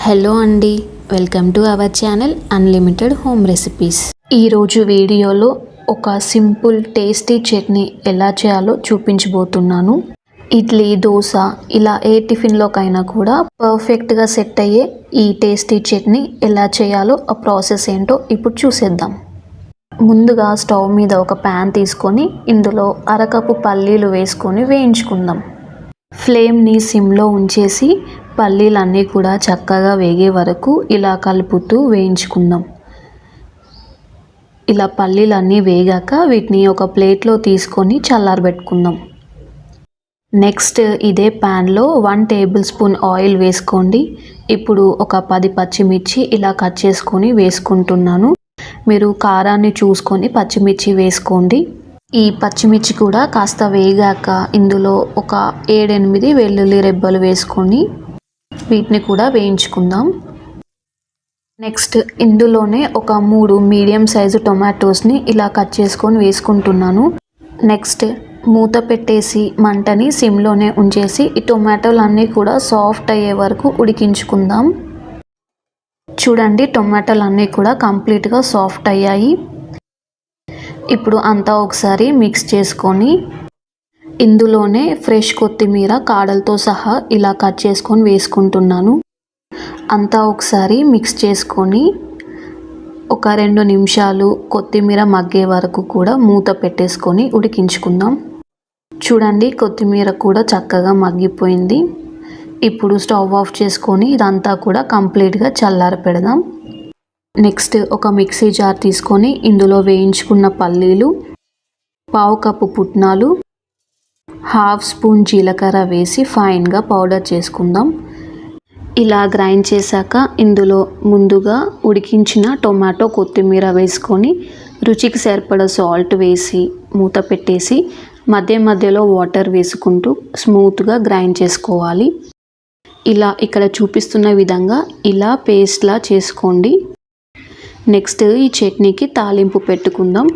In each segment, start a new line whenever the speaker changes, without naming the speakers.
Hello అండి, welcome to our channel unlimited home recipes. ఈరోజు వీడియోలో ఒక సింపుల్ టేస్టీ చట్నీ ఎలా చేయాలో చూపించబోతున్నాను. ఇడ్లీ, దోశ ఇలా ఏ టిఫిన్లోకైనా కూడా పర్ఫెక్ట్గా సెట్ అయ్యే ఈ టేస్టీ చట్నీ ఎలా చేయాలో ఆ ప్రాసెస్ ఏంటో ఇప్పుడు చూసేద్దాం. ముందుగా స్టవ్ మీద ఒక ప్యాన్ తీసుకొని ఇందులో అరకప్పు పల్లీలు వేసుకొని వేయించుకుందాం. ఫ్లేమ్ని సిమ్లో ఉంచేసి పల్లీలన్నీ కూడా చక్కగా వేగే వరకు ఇలా కలుపుతూ వేయించుకుందాం. ఇలా పల్లీలన్నీ వేగాక వీటిని ఒక ప్లేట్లో తీసుకొని చల్లారబెట్టుకుందాం. నెక్స్ట్ ఇదే ప్యాన్లో 1 టేబుల్ స్పూన్ ఆయిల్ వేసుకోండి. ఇప్పుడు ఒక 10 పచ్చిమిర్చి ఇలా కట్ చేసుకొని వేసుకుంటున్నాను. మీరు కారాన్ని చూసుకొని పచ్చిమిర్చి వేసుకోండి. ఈ పచ్చిమిర్చి కూడా కాస్త వేగాక ఇందులో ఒక 7-8 వెల్లుల్లి రెబ్బలు వేసుకొని వీటిని కూడా వేయించుకుందాం. నెక్స్ట్ ఇందులోనే ఒక 3 మీడియం సైజు టొమాటోస్ని ఇలా కట్ చేసుకొని వేసుకుంటున్నాను. నెక్స్ట్ మూత పెట్టేసి మంటని సిమ్లోనే ఉంచేసి ఈ టొమాటోలు అన్నీ కూడా సాఫ్ట్ అయ్యే వరకు ఉడికించుకుందాం. చూడండి, టొమాటోలు అన్నీ కూడా కంప్లీట్గా సాఫ్ట్ అయ్యాయి. ఇప్పుడు అంతా ఒకసారి మిక్స్ చేసుకొని ఇందులోనే ఫ్రెష్ కొత్తిమీర కాడలతో సహా ఇలా కట్ చేసుకొని వేసుకుంటున్నాను. అంతా ఒకసారి మిక్స్ చేసుకొని ఒక 2 నిమిషాలు కొత్తిమీర మగ్గే వరకు కూడా మూత పెట్టేసుకొని ఉడికించుకుందాం. చూడండి, కొత్తిమీర కూడా చక్కగా మగ్గిపోయింది. ఇప్పుడు స్టవ్ ఆఫ్ చేసుకొని ఇదంతా కూడా కంప్లీట్గా చల్లారి పెడదాం. నెక్స్ట్ ఒక మిక్సీ జార్ తీసుకొని ఇందులో వేయించుకున్న పల్లీలు, 1/2 కప్పు పుట్నాలు, 1/2 స్పూన్ జీలకర్ర వేసి ఫైన్గా పౌడర్ చేసుకుందాం. ఇలా గ్రైండ్ చేశాక ఇందులో ముందుగా ఉడికించిన టొమాటో, కొత్తిమీర వేసుకొని రుచికి సరిపడా సాల్ట్ వేసి మూత పెట్టేసి మధ్య మధ్యలో వాటర్ వేసుకుంటూ స్మూత్గా గ్రైండ్ చేసుకోవాలి. ఇలా ఇక్కడ చూపిస్తున్న విధంగా ఇలా పేస్ట్లా చేసుకోండి. నెక్స్ట్ ఈ చట్నీకి తాలింపు పెట్టుకుందాం.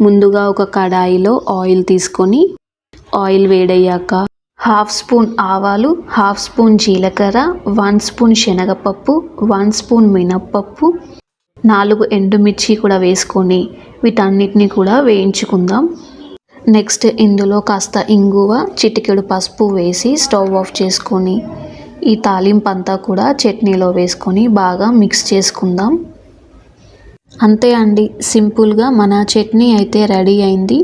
ముందుగా ఒక కడాయిలో ఆయిల్ తీసుకొని ఆయిల్ వేడయ్యాక 1/2 స్పూన్ ఆవాలు, 1/2 స్పూన్ జీలకర్ర, 1 స్పూన్ శనగపప్పు, 1 స్పూన్ మినప్పప్పు, 4 ఎండుమిర్చి కూడా వేసుకొని వీటన్నిటిని కూడా వేయించుకుందాం. నెక్స్ట్ ఇందులో కాస్త ఇంగువ, చిటికెడు పసుపు వేసి స్టవ్ ఆఫ్ చేసుకొని ఈ తాలింపు అంతా కూడా చట్నీలో వేసుకొని బాగా మిక్స్ చేసుకుందాం. అంతే అండి, సింపుల్గా మన చట్నీ అయితే రెడీ అయింది.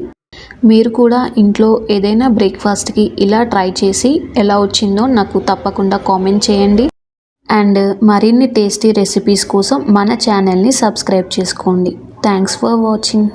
మీరు కూడా ఇంట్లో ఏదైనా బ్రేక్ఫాస్ట్కి ఇలా ట్రై చేసి ఎలా వచ్చిందో నాకు తప్పకుండా కామెంట్ చేయండి. అండ్ మరిన్ని టేస్టీ రెసిపీస్ కోసం మన ఛానల్ని సబ్స్క్రైబ్ చేసుకోండి. Thanks for watching.